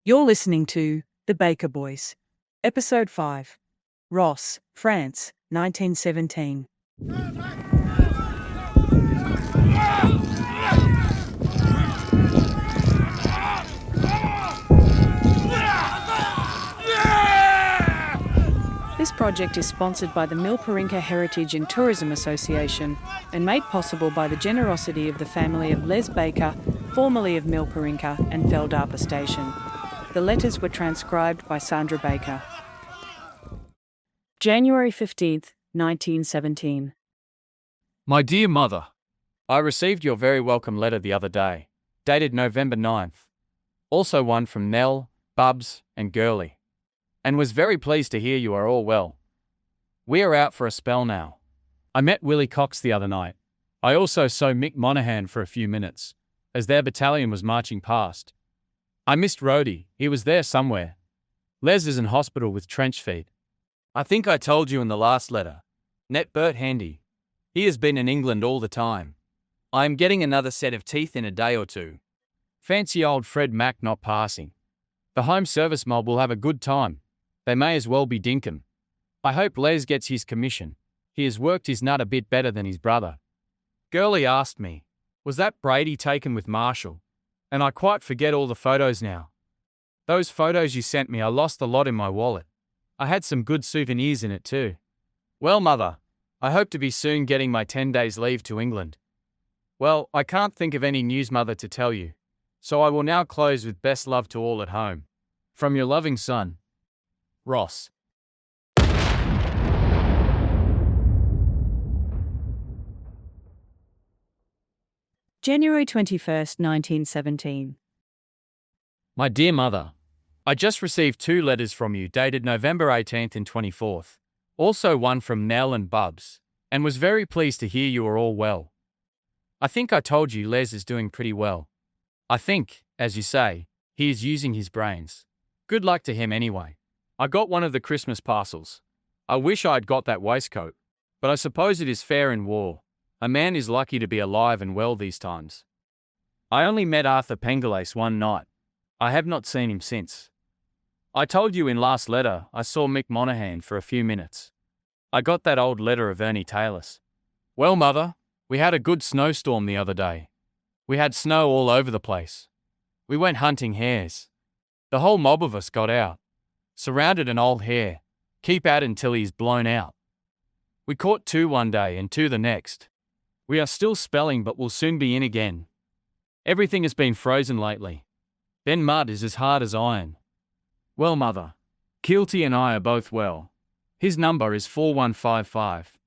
You're listening to The Baker Boys, Episode 5, Ross, France, 1917. This project is sponsored by the Milparinka Heritage and Tourism Association and made possible by the generosity of the family of Les Baker, formerly of Milparinka and Feldapa Station. The letters were transcribed by Sandra Baker. January 15th, 1917. My dear mother, I received your very welcome letter the other day, dated November 9th. Also one from Nell, Bubs, and Girly. And was very pleased to hear you are all well. We are out for a spell now. I met Willie Cox the other night. I also saw Mick Monaghan for a few minutes, as their battalion was marching past. I missed Rhodey, he was there somewhere. Les is in hospital with trench feet. I think I told you in the last letter. Net Bert handy. He has been in England all the time. I am getting another set of teeth in a day or two. Fancy old Fred Mack not passing. The Home Service mob will have a good time. They may as well be dinkum. I hope Les gets his commission. He has worked his nut a bit better than his brother. Girly asked me, was that Brady taken with Marshall? And I quite forget all the photos now. Those photos you sent me, I lost a lot in my wallet. I had some good souvenirs in it too. Well, mother, I hope to be soon getting my 10 days leave to England. Well, I can't think of any news, mother, to tell you. So I will now close with best love to all at home. From your loving son, Ross. January 21st, 1917. My dear mother, I just received 2 letters from you dated November 18th and 24th, also one from Nell and Bubs, and was very pleased to hear you are all well. I think I told you Les is doing pretty well. I think, as you say, he is using his brains. Good luck to him anyway. I got one of the Christmas parcels. I wish I had got that waistcoat, but I suppose it is fair in war. A man is lucky to be alive and well these times. I only met Arthur Pengalace one night. I have not seen him since. I told you in last letter I saw Mick Monaghan for a few minutes. I got that old letter of Ernie Taylor's. Well, mother, we had a good snowstorm the other day. We had snow all over the place. We went hunting hares. The whole mob of us got out. Surrounded an old hare. Keep at until he's blown out. We caught 2 one day and 2 the next. We are still spelling but will soon be in again. Everything has been frozen lately. Then mud is as hard as iron. Well, mother, Keelty and I are both well. His number is 4155.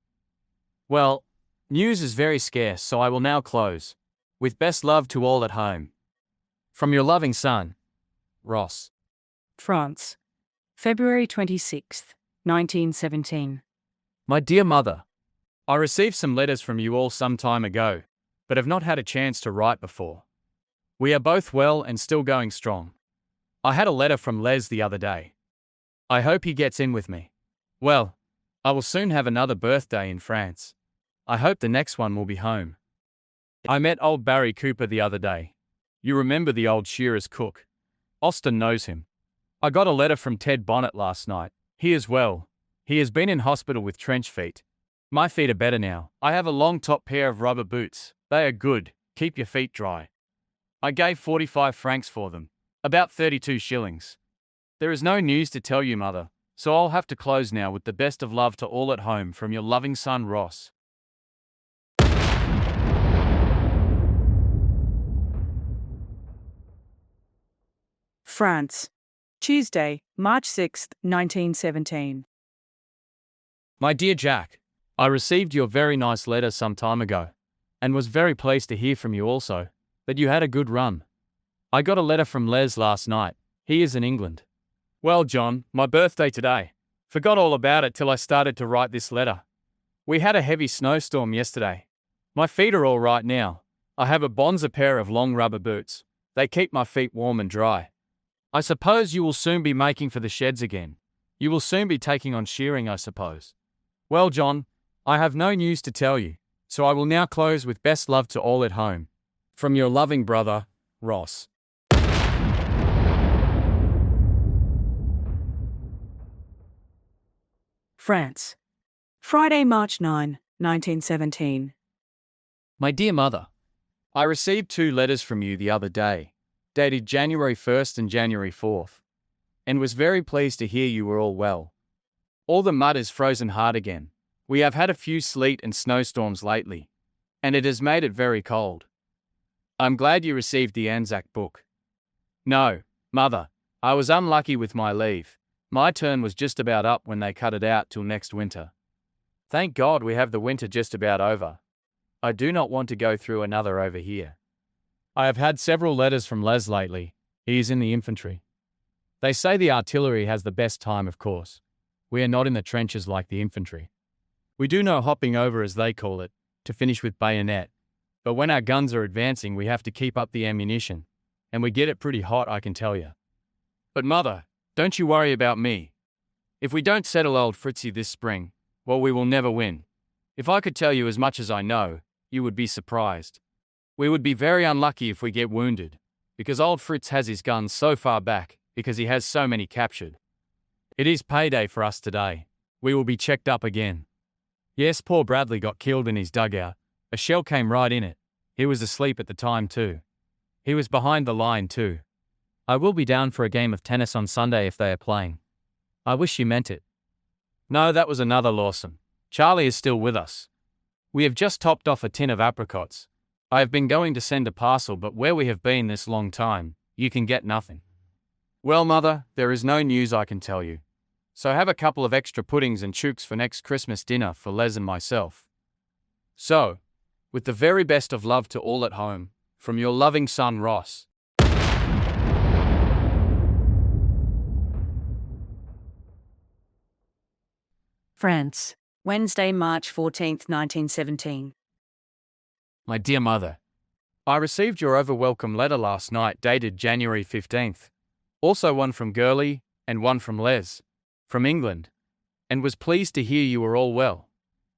Well, news is very scarce, so I will now close. With best love to all at home. From your loving son, Ross. France, February 26th, 1917. My dear mother, I received some letters from you all some time ago, but have not had a chance to write before. We are both well and still going strong. I had a letter from Les the other day. I hope he gets in with me. Well, I will soon have another birthday in France. I hope the next one will be home. I met old Barry Cooper the other day. You remember the old shearer's cook? Austin knows him. I got a letter from Ted Bonnet last night. He is well. He has been in hospital with trench feet. My feet are better now. I have a long top pair of rubber boots. They are good. Keep your feet dry. I gave 45 francs for them. About 32 shillings. There is no news to tell you, mother, so I'll have to close now with the best of love to all at home from your loving son, Ross. France, Tuesday, March 6th, 1917. My dear Jack, I received your very nice letter some time ago, and was very pleased to hear from you also, that you had a good run. I got a letter from Les last night. He is in England. Well, John, my birthday today. Forgot all about it till I started to write this letter. We had a heavy snowstorm yesterday. My feet are all right now. I have a Bonza pair of long rubber boots. They keep my feet warm and dry. I suppose you will soon be making for the sheds again. You will soon be taking on shearing, I suppose. Well, John, I have no news to tell you, so I will now close with best love to all at home. From your loving brother, Ross. France. Friday, March 9, 1917. My dear mother, I received 2 letters from you the other day, dated January 1st and January 4th, and was very pleased to hear you were all well. All the mud is frozen hard again. We have had a few sleet and snowstorms lately, and it has made it very cold. I'm glad you received the Anzac book. No, mother, I was unlucky with my leave. My turn was just about up when they cut it out till next winter. Thank God we have the winter just about over. I do not want to go through another over here. I have had several letters from Les lately. He is in the infantry. They say the artillery has the best time, of course. We are not in the trenches like the infantry. We do no hopping over, as they call it, to finish with bayonet. But when our guns are advancing, we have to keep up the ammunition. And we get it pretty hot, I can tell you. But mother, don't you worry about me. If we don't settle old Fritzy this spring, well, we will never win. If I could tell you as much as I know, you would be surprised. We would be very unlucky if we get wounded, because old Fritz has his guns so far back, because he has so many captured. It is payday for us today. We will be checked up again. Yes, poor Bradley got killed in his dugout. A shell came right in it. He was asleep at the time too. He was behind the line too. I will be down for a game of tennis on Sunday if they are playing. I wish you meant it. No, that was another Lawson. Charlie is still with us. We have just topped off a tin of apricots. I have been going to send a parcel, but where we have been this long time, you can get nothing. Well, mother, there is no news I can tell you. So have a couple of extra puddings and chooks for next Christmas dinner for Les and myself. So, with the very best of love to all at home, from your loving son Ross. France. Wednesday, March 14, 1917. My dear mother, I received your over-welcome letter last night dated January 15th. Also one from Gurley and one from Les, from England, and was pleased to hear you were all well.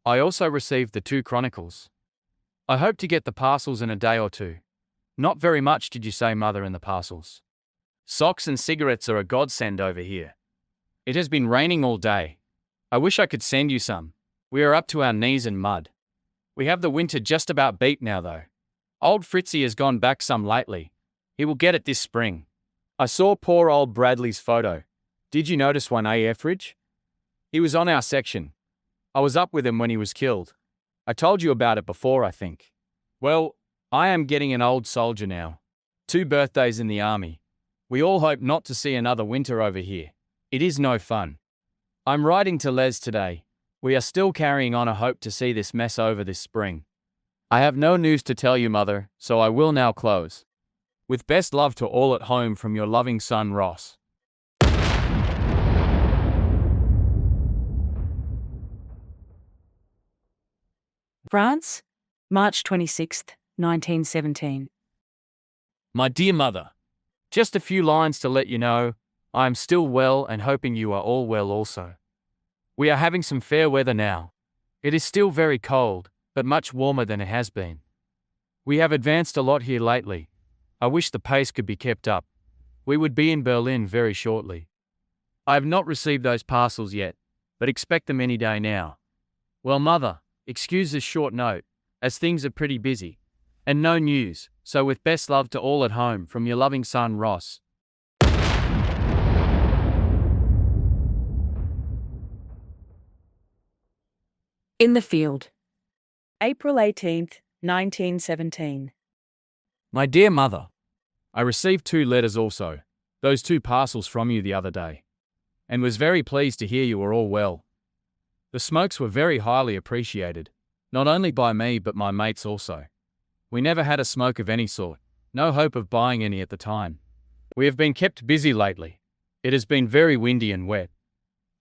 I also received the 2 Chronicles. I hope to get the parcels in a day or 2. Not very much, did you say, mother, in the parcels? Socks and cigarettes are a godsend over here. It has been raining all day. I wish I could send you some. We are up to our knees in mud. We have the winter just about beat now, though. Old Fritzy has gone back some lately. He will get it this spring. I saw poor old Bradley's photo. Did you notice one, Etheridge? He was on our section. I was up with him when he was killed. I told you about it before, I think. Well, I am getting an old soldier now. 2 birthdays in the army. We all hope not to see another winter over here. It is no fun. I'm writing to Les today. We are still carrying on a hope to see this mess over this spring. I have no news to tell you, mother, so I will now close. With best love to all at home from your loving son Ross. France. March 26, 1917. My dear mother, just a few lines to let you know, I am still well and hoping you are all well also. We are having some fair weather now. It is still very cold, but much warmer than it has been. We have advanced a lot here lately. I wish the pace could be kept up. We would be in Berlin very shortly. I have not received those parcels yet, but expect them any day now. Well, mother, excuse this short note, as things are pretty busy, and no news, so with best love to all at home from your loving son Ross. In the field. April 18th, 1917. My dear mother, I received 2 letters also, those 2 parcels from you the other day, and was very pleased to hear you were all well. The smokes were very highly appreciated, not only by me but my mates also. We never had a smoke of any sort, no hope of buying any at the time. We have been kept busy lately. It has been very windy and wet.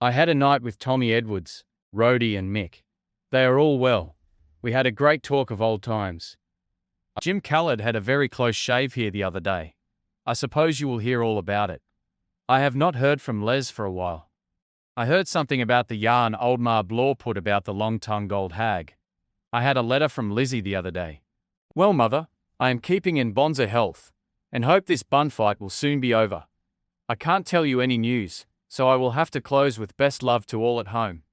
I had a night with Tommy Edwards, Rhodey and Mick. They are all well. We had a great talk of old times. Jim Callard had a very close shave here the other day. I suppose you will hear all about it. I have not heard from Les for a while. I heard something about the yarn old Ma Blore put about the long-tongued old hag. I had a letter from Lizzie the other day. Well, mother, I am keeping in bonza health, and hope this bun fight will soon be over. I can't tell you any news, so I will have to close with best love to all at home.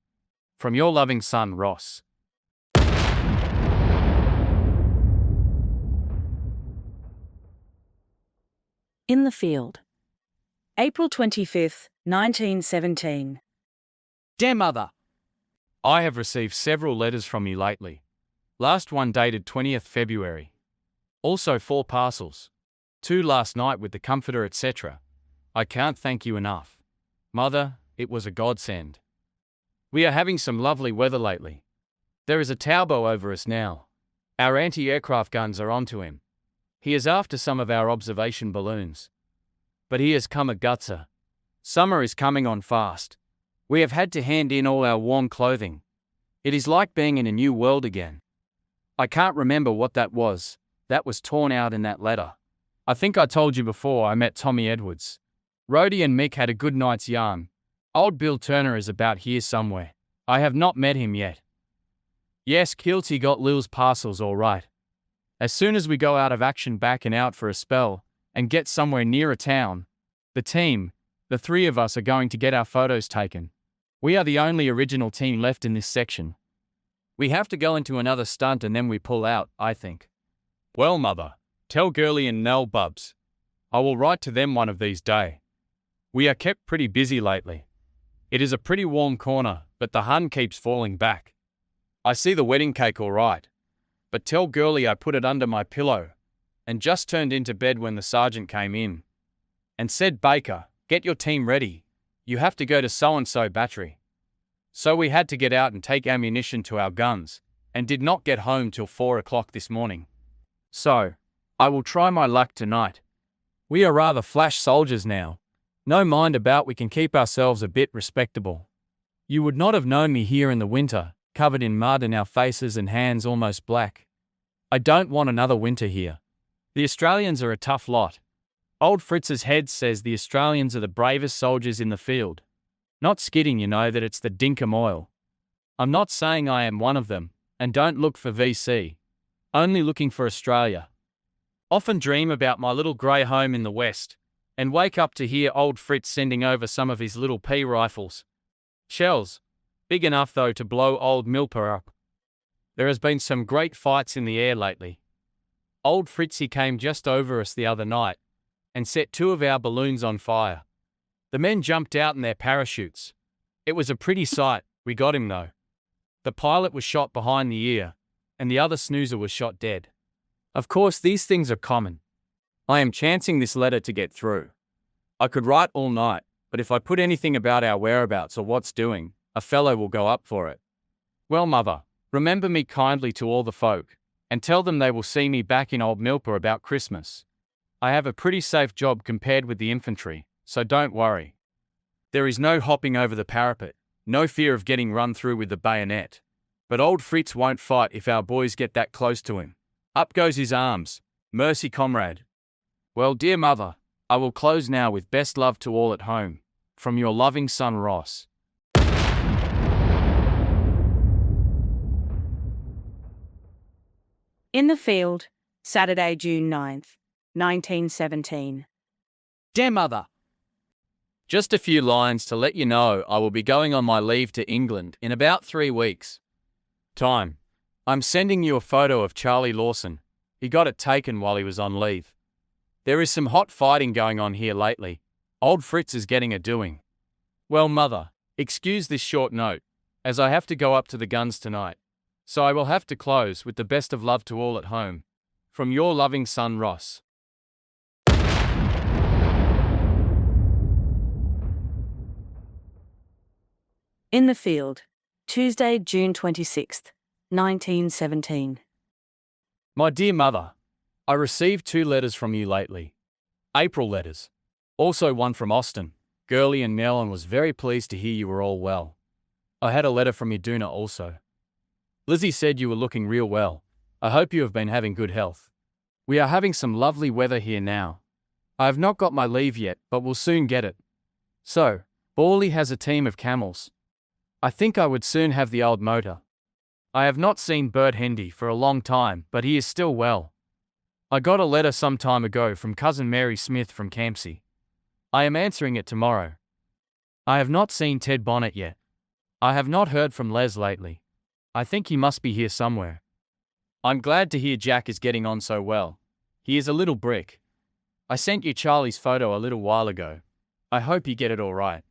From your loving son, Ross. In the Field. April 25th, 1917. Dear Mother, I have received several letters from you lately. Last one dated 20th February. Also 4 parcels. 2 last night with the comforter, etc. I can't thank you enough. Mother, it was a godsend. We are having some lovely weather lately. There is a Taubo over us now. Our anti-aircraft guns are onto him. He is after some of our observation balloons. But he has come a gutser. Summer is coming on fast. We have had to hand in all our warm clothing. It is like being in a new world again. I can't remember what that was torn out in that letter. I think I told you before I met Tommy Edwards. Rhodey and Mick had a good night's yarn. Old Bill Turner is about here somewhere. I have not met him yet. Yes, Kilty got Lil's parcels all right. As soon as we go out of action back and out for a spell, and get somewhere near a town, the team, the 3 of us are going to get our photos taken. We are the only original team left in this section. We have to go into another stunt and then we pull out, I think. Well, Mother, tell Girly and Nell Bubs. I will write to them one of these days. We are kept pretty busy lately. It is a pretty warm corner, but the Hun keeps falling back. I see the wedding cake all right, but tell Girly I put it under my pillow, and just turned into bed when the sergeant came in, and said, Baker, get your team ready. You have to go to so-and-so battery. So we had to get out and take ammunition to our guns, and did not get home till 4 o'clock this morning. So, I will try my luck tonight. We are rather flash soldiers now. No mind about, we can keep ourselves a bit respectable. You would not have known me here in the winter, covered in mud and our faces and hands almost black. I don't want another winter here. The Australians are a tough lot. Old Fritz's head says the Australians are the bravest soldiers in the field. Not skidding, you know, that it's the dinkum oil. I'm not saying I am one of them, and don't look for VC. Only looking for Australia. Often dream about my little grey home in the west, and wake up to hear old Fritz sending over some of his little pea rifles. Shells, big enough though to blow old Milper up. There has been some great fights in the air lately. Old Fritzy came just over us the other night, and set 2 of our balloons on fire. The men jumped out in their parachutes. It was a pretty sight. We got him though. The pilot was shot behind the ear, and the other snoozer was shot dead. Of course, these things are common. I am chancing this letter to get through. I could write all night, but if I put anything about our whereabouts or what's doing, a fellow will go up for it. Well, Mother, remember me kindly to all the folk, and tell them they will see me back in Old Milper about Christmas. I have a pretty safe job compared with the infantry, so don't worry. There is no hopping over the parapet, no fear of getting run through with the bayonet. But old Fritz won't fight if our boys get that close to him. Up goes his arms. Mercy, comrade. Well, dear Mother, I will close now with best love to all at home. From your loving son, Ross. In the Field, Saturday, June 9th, 1917. Dear Mother, just a few lines to let you know I will be going on my leave to England in about 3 weeks. Time. I'm sending you a photo of Charlie Lawson. He got it taken while he was on leave. There is some hot fighting going on here lately. Old Fritz is getting a doing. Well, Mother, excuse this short note, as I have to go up to the guns tonight. So I will have to close with the best of love to all at home. From your loving son, Ross. In the Field, Tuesday, June 26th, 1917. My dear Mother, I received 2 letters from you lately. April letters. Also one from Austin, Girly and Nell, and was very pleased to hear you were all well. I had a letter from Iduna also. Lizzie said you were looking real well. I hope you have been having good health. We are having some lovely weather here now. I have not got my leave yet, but will soon get it. So, Borley has a team of camels. I think I would soon have the old motor. I have not seen Bert Hendy for a long time, but he is still well. I got a letter some time ago from Cousin Mary Smith from Campsie. I am answering it tomorrow. I have not seen Ted Bonnet yet. I have not heard from Les lately. I think he must be here somewhere. I'm glad to hear Jack is getting on so well. He is a little brick. I sent you Charlie's photo a little while ago. I hope you get it all right.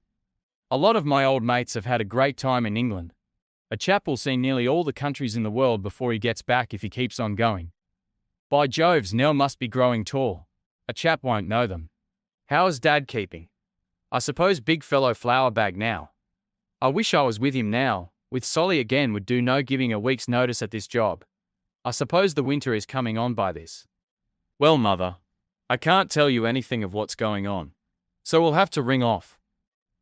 A lot of my old mates have had a great time in England. A chap will see nearly all the countries in the world before he gets back if he keeps on going. By Joves, Nell must be growing tall. A chap won't know them. How is Dad keeping? I suppose big fellow flour bag now. I wish I was with him now. With Solly again would do no giving a week's notice at this job. I suppose the winter is coming on by this. Well, Mother, I can't tell you anything of what's going on, so we'll have to ring off.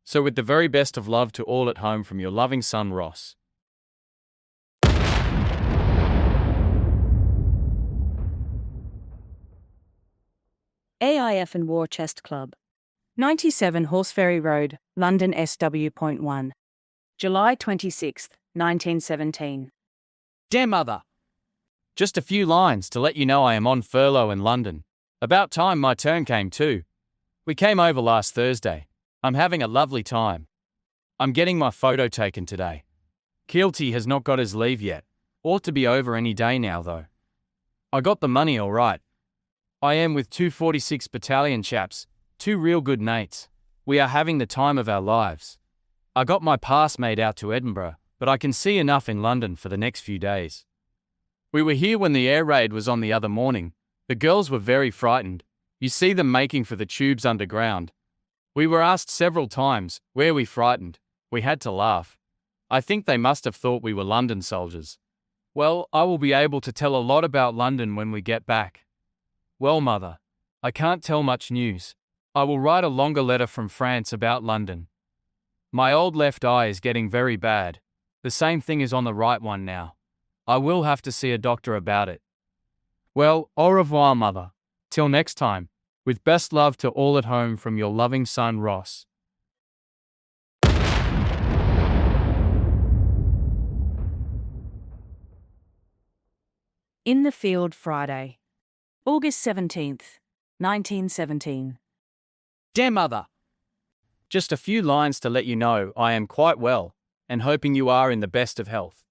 So with the very best of love to all at home from your loving son Ross. AIF and War Chest Club, 97 Horseferry Road, London SW.1. July 26, 1917. Dear Mother, just a few lines to let you know I am on furlough in London. About time my turn came too. We came over last Thursday. I'm having a lovely time. I'm getting my photo taken today. Keelty has not got his leave yet. Ought to be over any day now though. I got the money all right. I am with 246 battalion chaps, two real good mates. We are having the time of our lives. I got my pass made out to Edinburgh, but I can see enough in London for the next few days. We were here when the air raid was on the other morning. The girls were very frightened. You see them making for the tubes underground. We were asked several times, were we frightened? We had to laugh. I think they must have thought we were London soldiers. Well, I will be able to tell a lot about London when we get back. Well, Mother, I can't tell much news. I will write a longer letter from France about London. My old left eye is getting very bad. The same thing is on the right one now. I will have to see a doctor about it. Well, au revoir, Mother. Till next time. With best love to all at home from your loving son Ross. In the Field Friday, August 17th, 1917. Dear Mother, just a few lines to let you know I am quite well, and hoping you are in the best of health.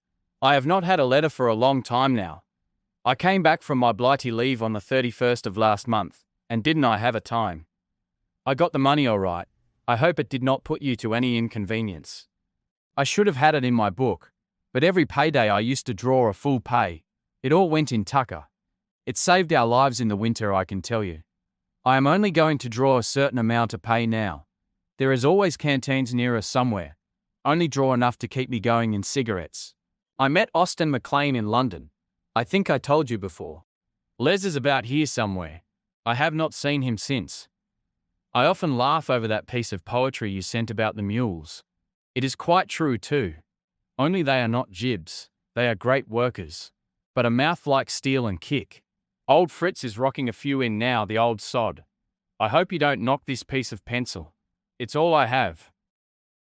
I have not had a letter for a long time now. I came back from my Blighty leave on the 31st of last month, and didn't I have a time? I got the money all right. I hope it did not put you to any inconvenience. I should have had it in my book, but every payday I used to draw a full pay. It all went in tucker. It saved our lives in the winter, I can tell you. I am only going to draw a certain amount of pay now. There is always canteens near us somewhere. Only draw enough to keep me going in cigarettes. I met Austin McLean in London. I think I told you before. Les is about here somewhere. I have not seen him since. I often laugh over that piece of poetry you sent about the mules. It is quite true too. Only they are not jibs. They are great workers. But a mouth like steel and kick. Old Fritz is rocking a few in now, the old sod. I hope you don't knock this piece of pencil. It's all I have.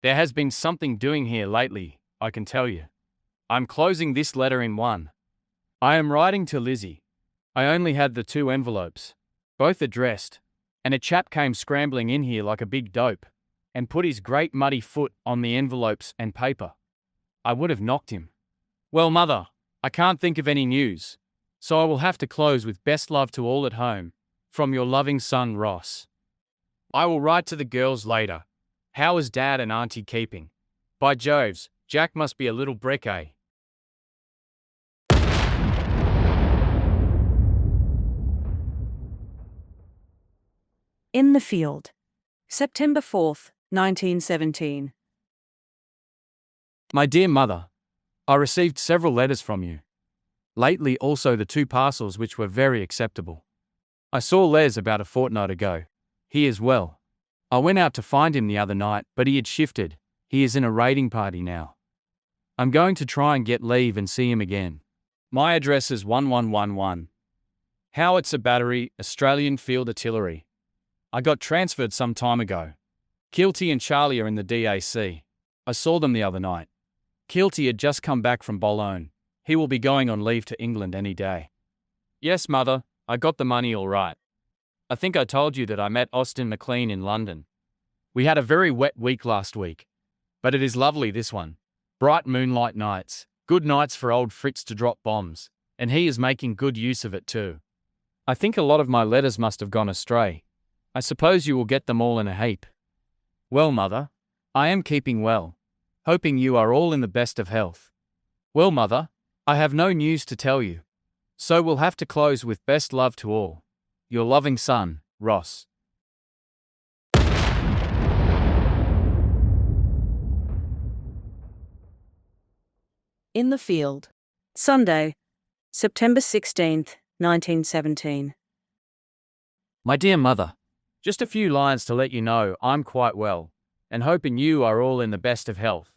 There has been something doing here lately, I can tell you. I'm closing this letter in one. I am writing to Lizzie. I only had the 2 envelopes, both addressed, and a chap came scrambling in here like a big dope, and put his great muddy foot on the envelopes and paper. I would have knocked him. Well, Mother, I can't think of any news, so I will have to close with best love to all at home, from your loving son Ross. I will write to the girls later. How is Dad and Auntie keeping? By Joves, Jack must be a little brick, eh? In the Field, September 4th, 1917. My dear Mother, I received several letters from you. Lately also the 2 parcels which were very acceptable. I saw Les about a fortnight ago. He is well. I went out to find him the other night, but he had shifted. He is in a raiding party now. I'm going to try and get leave and see him again. My address is 1111. Howitzer Battery, Australian Field Artillery. I got transferred some time ago. Keelty and Charlie are in the DAC. I saw them the other night. Keelty had just come back from Boulogne. He will be going on leave to England any day. Yes, Mother, I got the money all right. I think I told you that I met Austin McLean in London. We had a very wet week last week, but it is lovely this one. Bright moonlight nights, good nights for old Fritz to drop bombs, and he is making good use of it too. I think a lot of my letters must have gone astray. I suppose you will get them all in a heap. Well, Mother, I am keeping well, hoping you are all in the best of health. Well, Mother, I have no news to tell you, so we'll have to close with best love to all. Your loving son, Ross. In the Field. Sunday, September 16th, 1917. My dear Mother, just a few lines to let you know I'm quite well, and hoping you are all in the best of health.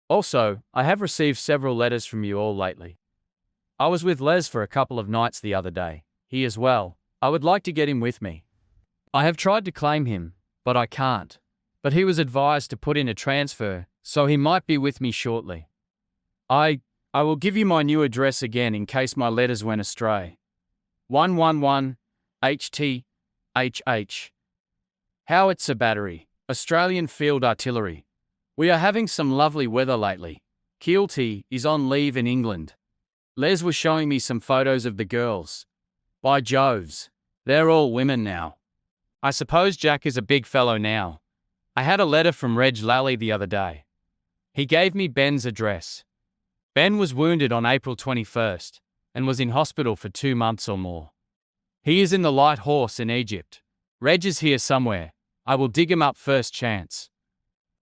Also, I have received several letters from you all lately. I was with Les for a couple of nights the other day. He is well. I would like to get him with me. I have tried to claim him, but I can't. But he was advised to put in a transfer, so he might be with me shortly. I will give you my new address again in case my letters went astray. 111 HTHH. Howitzer Battery, Australian Field Artillery. We are having some lovely weather lately. Keelty is on leave in England. Les was showing me some photos of the girls. By Joves, they're all women now. I suppose Jack is a big fellow now. I had a letter from Reg Lally the other day. He gave me Ben's address. Ben was wounded on April 21st and was in hospital for 2 months or more. He is in the Light Horse in Egypt. Reg is here somewhere. I will dig him up first chance.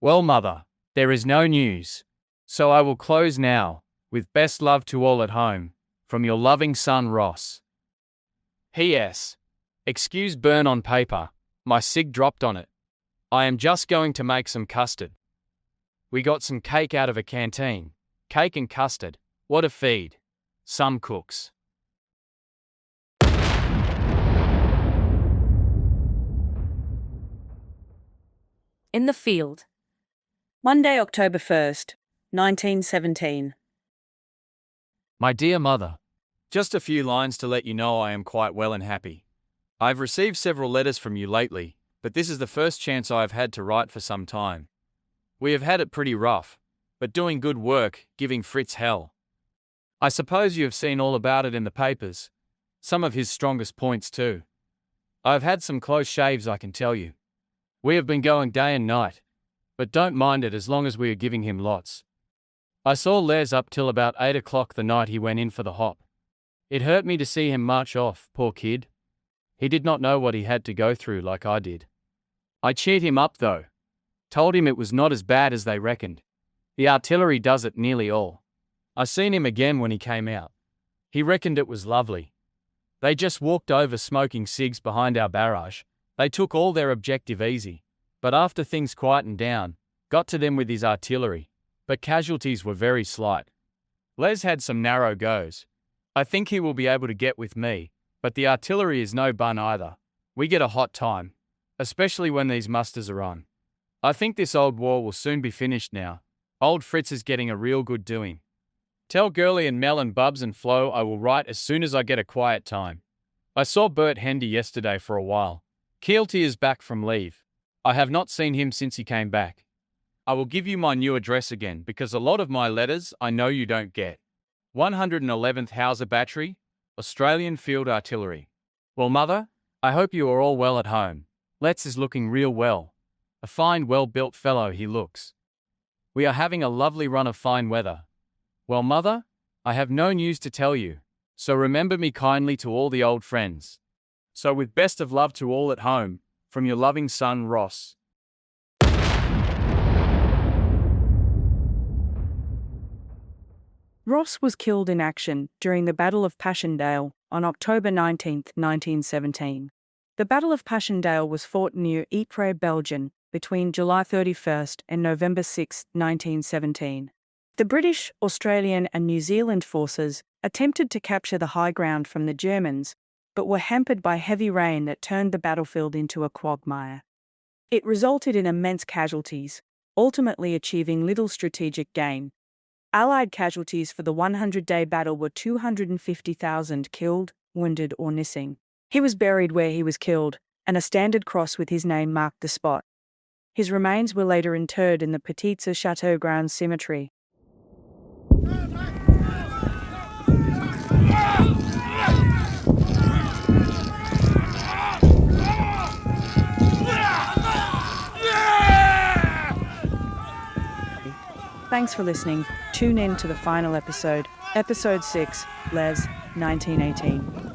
Well, Mother, there is no news, so I will close now, with best love to all at home, from your loving son Ross. P.S. Excuse burn on paper, my cig dropped on it. I am just going to make some custard. We got some cake out of a canteen. Cake and custard, what a feed. Some cooks. In the Field. Monday, October 1st, 1917. My dear Mother, just a few lines to let you know I am quite well and happy. I've received several letters from you lately, but this is the first chance I have had to write for some time. We have had it pretty rough, but doing good work, giving Fritz hell. I suppose you have seen all about it in the papers, some of his strongest points too. I have had some close shaves, I can tell you. We have been going day and night, but don't mind it as long as we are giving him lots. I saw Les up till about 8 o'clock the night he went in for the hop. It hurt me to see him march off, poor kid. He did not know what he had to go through like I did. I cheered him up though. Told him it was not as bad as they reckoned. The artillery does it nearly all. I seen him again when he came out. He reckoned it was lovely. They just walked over smoking cigs behind our barrage. They took all their objective easy, but after things quietened down, got to them with his artillery, but casualties were very slight. Les had some narrow goes. I think he will be able to get with me, but the artillery is no bun either. We get a hot time, especially when these musters are on. I think this old war will soon be finished now. Old Fritz is getting a real good doing. Tell Girly and Mel and Bubs and Flo I will write as soon as I get a quiet time. I saw Bert Hendy yesterday for a while. Keelty is back from leave. I have not seen him since he came back. I will give you my new address again because a lot of my letters I know you don't get. 111th Howitzer Battery, Australian Field Artillery. Well, Mother, I hope you are all well at home. Let's is looking real well. A fine, well-built fellow he looks. We are having a lovely run of fine weather. Well, Mother, I have no news to tell you, so remember me kindly to all the old friends. So with best of love to all at home, from your loving son Ross. Ross was killed in action during the Battle of Passchendaele on October 19, 1917. The Battle of Passchendaele was fought near Ypres, Belgium, between July 31st and November 6, 1917. The British, Australian and New Zealand forces attempted to capture the high ground from the Germans, but were hampered by heavy rain that turned the battlefield into a quagmire. It resulted in immense casualties, ultimately achieving little strategic gain. Allied casualties for the 100-day battle were 250,000 killed, wounded or missing. He was buried where he was killed, and a standard cross with his name marked the spot. His remains were later interred in the Petitse Chateau Grand Cemetery. Thanks for listening. Tune in to the final episode, Episode 6, Les, 1918.